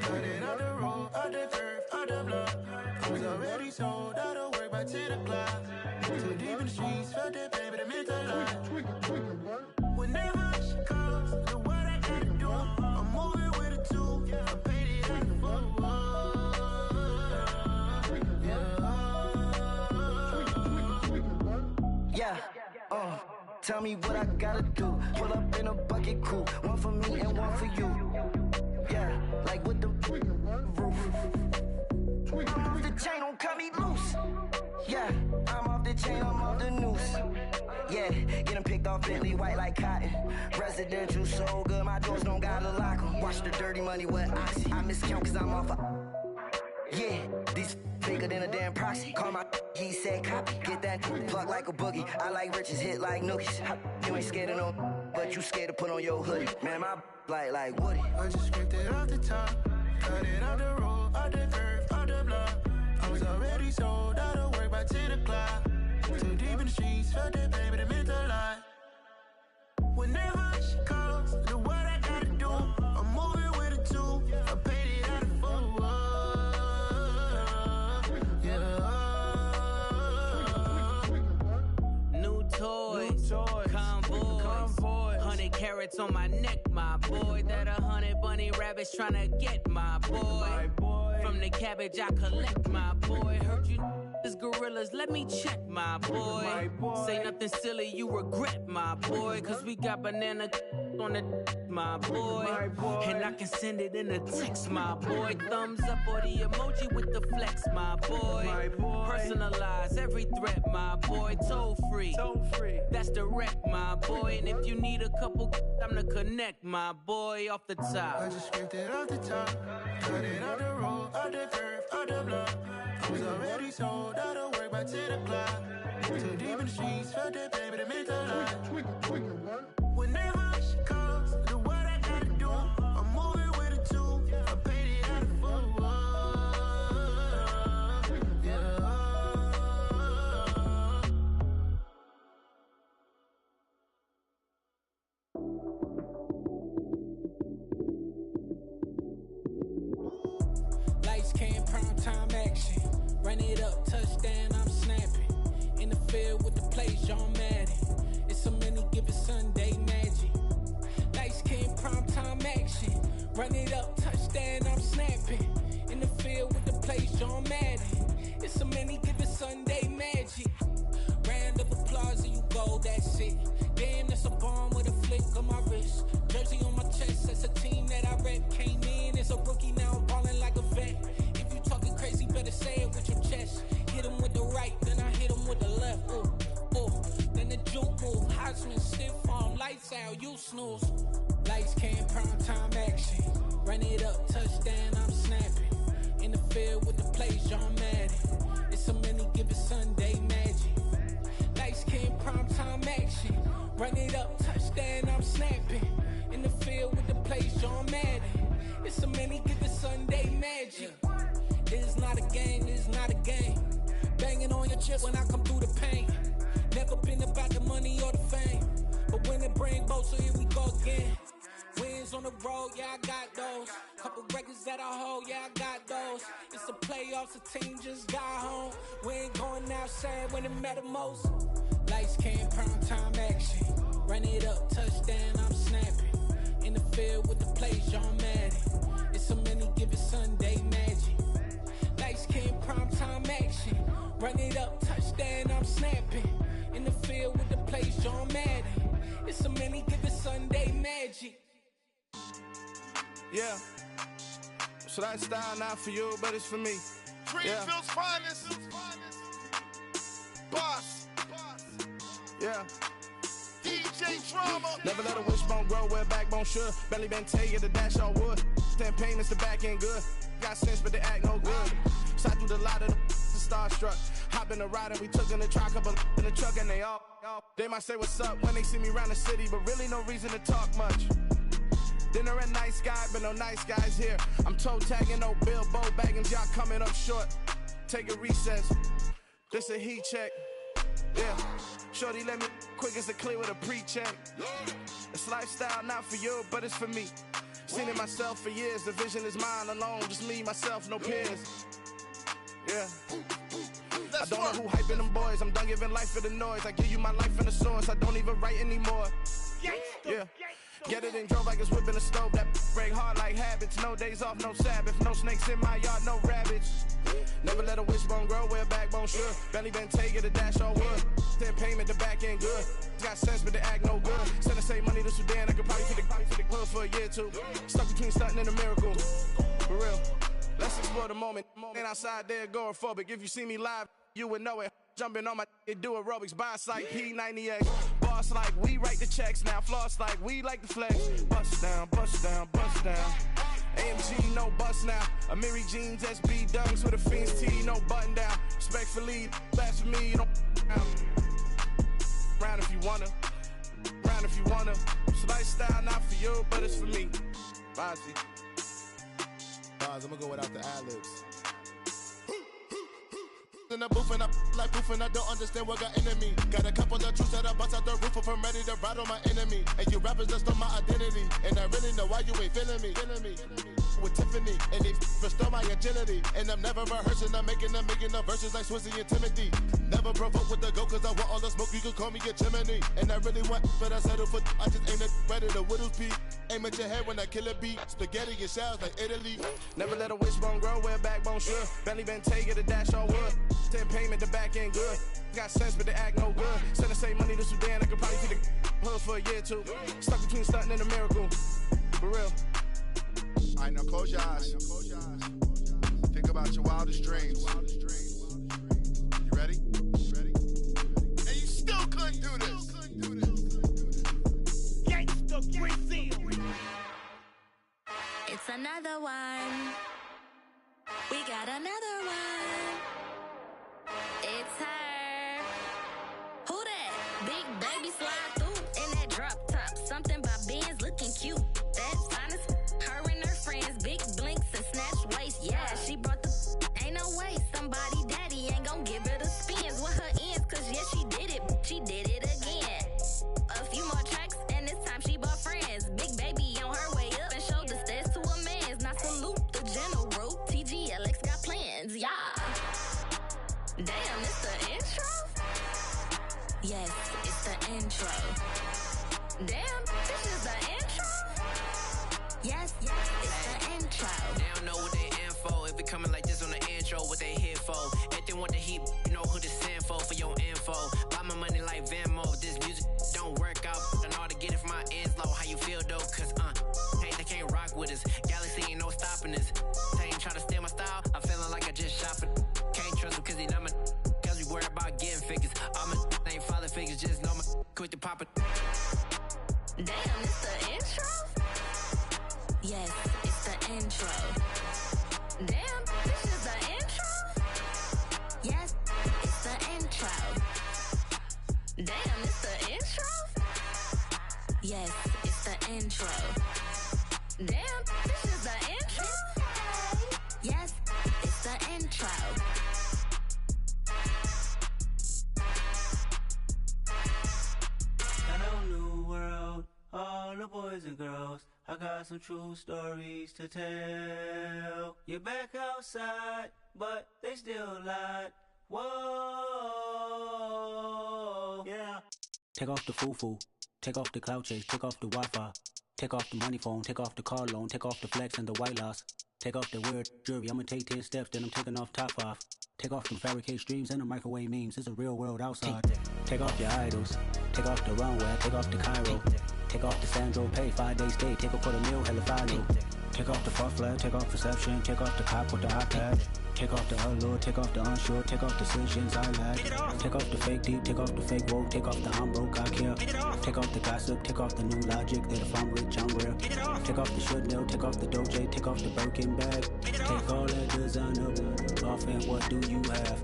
cut it off the road, off the curve, off the block. I was already sold, out of work by 10 o'clock. Too deep in the streets, felt that pain, but it meant a lot. Whenever she calls, the what I gotta do, I'm moving with a two. I paid it out the phone. Yeah, tell me what I gotta do. Pull up in a bucket crew, one for me and one for you. Yeah, like with the roof. I'm off the chain, don't cut me loose. Yeah, I'm off the chain, I'm off the noose. Yeah, getting picked off Bentley, white like cotton. Residential so good, my doors don't gotta lock 'em. Watch the dirty money with Oxy. I miscount cause I'm off yeah, these bigger than a damn proxy. Call my he said copy. Get that plug like a boogie. I like riches, hit like nookies. You ain't scared of no, but you scared to put on your hoodie. Man, my like Woody. I just scraped it off the top, cut it off the road, off the curve, off the block. I was already sold, out of work by 10 o'clock. Too deep in the streets, felt that pain, but it meant a lot. Whenever she calls, the what I gotta do, I'm moving with a two. I paid it out of phone. Convoy, 100 carats on my neck, my boy. That 100 bunny rabbits tryna get my boy. From the cabbage I collect, my boy. Heard you is gorillas, let me check, my boy. Say nothing silly, you regret, my boy. Cause we got banana on the my boy. And I can send it in a text, my boy. Thumbs up or the emoji with the flex, my boy. Personalize every threat, my boy. Toll free, that's direct, my boy. And if you need a couple, I'm the connect, my boy. Off the top, I just scraped it off the top, cut it off the road, off the curve, off the block. I was already sold, out of work by 10 o'clock. Too deep in the streets, felt that pain, but it meant a lot. Whenever she calls, the what I gotta do, I'm moving with a two. I paid it out of phone. Lights came, prime time action. Run it up, touchdown, I'm snapping. In the field with the plays, John Madden. It's so many, give it Sunday magic. Lights came, prime time action. Run it up, touchdown, I'm snapping. In the field with the plays, John Madden. It's so many, give it Sunday magic. Round of applause and you go, that's it. Damn, that's a bomb with a flick on my wrist. Jersey on my chest, that's a team that I rep. Came in as a rookie, now I'm ballin' like a vet. If you talking crazy, better say it with your chest. Hit him with the right, then I hit him with the left. Ooh, ooh. Then the juke move, Heisman stiff arm, lights out, you snooze. Lights came, prime time action. Run it up, touchdown, I'm snapping. In the field with the plays, John Madden. It's so many, give it Sunday magic. Lights came, prime time action. Run it up, touchdown, I'm snapping. In the field with the plays, John Madden. It's so many, give it Sunday magic. It's not a game, it's not a game. Banging on your chest when I come through the pain. Never been about the money or the fame. But when it bring both, so here we go again. Wins on the road, yeah, I got those. Couple records that I hold, yeah, I got those. It's the playoffs, the team just got home. We ain't going outside when it matter most. Lights came, prime time action. Run it up, touchdown, I'm snapping. In the field with the plays, John Madden. It's so many, give it Sunday magic. Lights came, prime time action. Run it up, touchdown, I'm snapping. In the field with the plays, John Madden. It's so many, give it Sunday magic. Yeah, So that style not for you, but it's for me. Greenfield's finest. Boss. Yeah. DJ Drama. Never let a wishbone grow where backbone should. Belly been taking the dash all wood. 10 payments, the back end good. Got sense, but they act no good. Side through the lot of the starstruck. Hop in the ride and we took in the truck, couple in the truck, and they might say what's up when they see me around the city, but really no reason to talk much. Dinner at Nice Guy, but no nice guys here. I'm toe tagging, no Bilbo baggins, y'all coming up short. Take a recess. This a heat check. Yeah. Shorty let me quick as a clear with a pre-check. It's lifestyle not for you, but it's for me. Seen it myself for years. The vision is mine alone. Just me, myself, no peers. Yeah. I don't know who hyping them boys. I'm done giving life for the noise. I give you my life in the source. I don't even write anymore. Yeah. Get it and drove like it's whipping a stove. That break hard like habits. No days off, no Sabbath. No snakes in my yard, no rabbits. Never let a wishbone grow where backbone should. Belly been taking the dash all wood. 10 payment, the back end good. Got sense, but they act no good. Send the same money to Sudan. I could probably fit the hood for a year or two. Stuck between stunting and a miracle. For real. Let's explore the moment. Ain't outside there agoraphobic. If you see me live, you would know it. Jumping on my do aerobics, boss like P90X. Boss like we write the checks now. Floss like we like the flex. Bust down, bust down, bust down. AMG, no bust now. Amiri jeans, SB dunks with a Fiends T, no button down. Respectfully, best for me, you don't round if you wanna. Round if you wanna. So lifestyle not for you, but it's for me. Bozzy. I'm gonna go without the ad-libs. In the booth and I like proof and I don't understand what got into me. Got a couple of truths that I bust out the roof if I'm ready to ride on my enemy. And you rappers just stole my identity, and I really know why you ain't feeling me. With Tiffany, and they restore my agility. And I'm never rehearsing, I'm making up verses like Swizzy and Timothy. Never provoke with the go, cause I want all the smoke, you can call me a chimney. And I really want, but I settle for, I just aim it ready to Whittles Peak. Aim at your head when I kill a beat. Spaghetti and shells like Italy. Never let a wishbone grow where backbone should. Belly been taking the dash all wood. 10 payment, the back end good. Got sense, but they act no good. Send the same money to Sudan, I could probably fit the hood for a year or two. Stuck between stunting and a miracle. For real. Alright, now close your eyes. Think about your wildest dreams. You ready? And you still couldn't do this. Gangsta Brazil. It's another one. We got another one. It's her. Who that? Big baby slide through in that drop top. Something by Benz looking cute. That's honest. Her and her friends, big blinks and snatch waist. Yeah, she brought the. Ain't no way somebody daddy ain't gon' give her the spins with her ends. Cause yeah, she did it. She did it again. A few more tracks and this time she bought friends. Big baby on her way up and showed the stairs to a man's. Now salute the general. TGLX got plans. Yeah. Damn, it's the intro? Yes, it's the intro. Damn, this is the intro? Yes, it's the intro. They don't know what they in for. If it coming like this on the intro, what they here for? If they want the heat, you know who to send for your info. Buy my money like Venmo. This music don't work out, and all to get it from my ends low. How you feel though? Cause hey, they can't rock with us. Galaxy ain't no stopping us. They ain't try to steal my style. I'm feeling like I just shot it. Can't trust them cause they not my. Cause we worried about getting figures. All my ain't father figures, just know my quick to pop it. Damn, it's the intro? Yes, it's the intro. Damn, this is the intro? Yes, it's the intro. Damn, it's the intro? Yes, it's the intro. Damn, this is the intro? Yes, it's the intro. Hello, new world, all the boys and girls. I got some true stories to tell. You're back outside, but they still lied. Whoa, yeah. Take off the foo-foo, take off the cloud chase, take off the Wi-Fi, take off the money phone, take off the car loan, take off the flex and the white loss, take off the weird jewelry. I'ma take 10 steps, then I'm taking off top 5. Take off them fabricated streams and the microwave memes. It's a real world outside. Take off your idols, take off the runway, take off the Cairo, take off the Sandro pay, 5 days stay, take a $250,000 hella final. Take off the far flag, take off perception, take off the cop with the iPad. Take off the allure, take off the unsure, take off decisions I lack. Take off the fake deep, take off the fake woke, take off the I'm broke, I care. Take off the gossip, take off the new logic that if I'm rich, I'm rare. Take off the should know, take off the Doja, take off the Birkin bag. Take all that designer off and what do you have?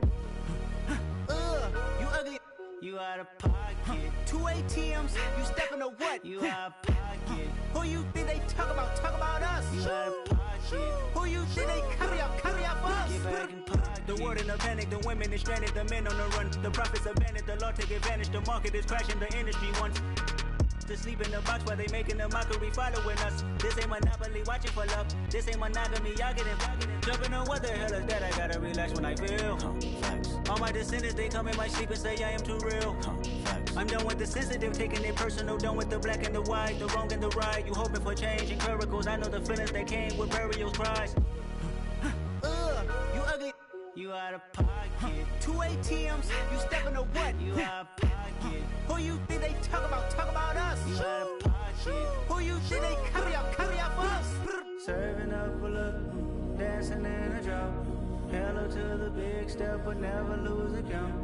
You ugly. You out of pocket. 2 ATMs, you stepping to what? You out of pocket. Who you think they talk about us? You out of pocket. Who you think they carry up for us? Get back in pocket. The world in a panic, the women is stranded, the men on the run. The profits abandoned, the law take advantage, the market is crashing, the industry wants to sleep in the box while they making a mockery following us. This ain't Monopoly, watching for love. This ain't monogamy, y'all getting jumping on what the hell is that? I gotta relax when I feel. All my descendants, they come in my sleep and say I am too real. I'm done with the sensitive, taking it personal. Done with the black and the white, the wrong and the right. You hoping for change and miracles. I know the feelings that came with burial cries. You ugly. You out of pocket. 2 ATMs, you stepping to what? You out of pocket. Who you think they talk about us? You out of pocket. Who you think they carry up for us? Serving up a look, dancing in a drop. Hello to the big step, but never lose a count.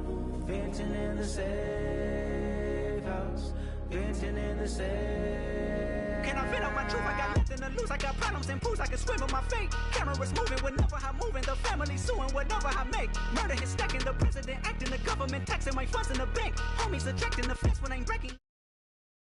Venting in the safe house. Venting in the safe. Can I vent out my truth? I got nothing to lose. I got problems and pools. I can swim with my fate. Cameras moving whenever I'm moving. The family suing whatever I make. Murder is stacking. The president acting. The government taxing my funds in the bank. Homies ejecting the fence when I'm breaking.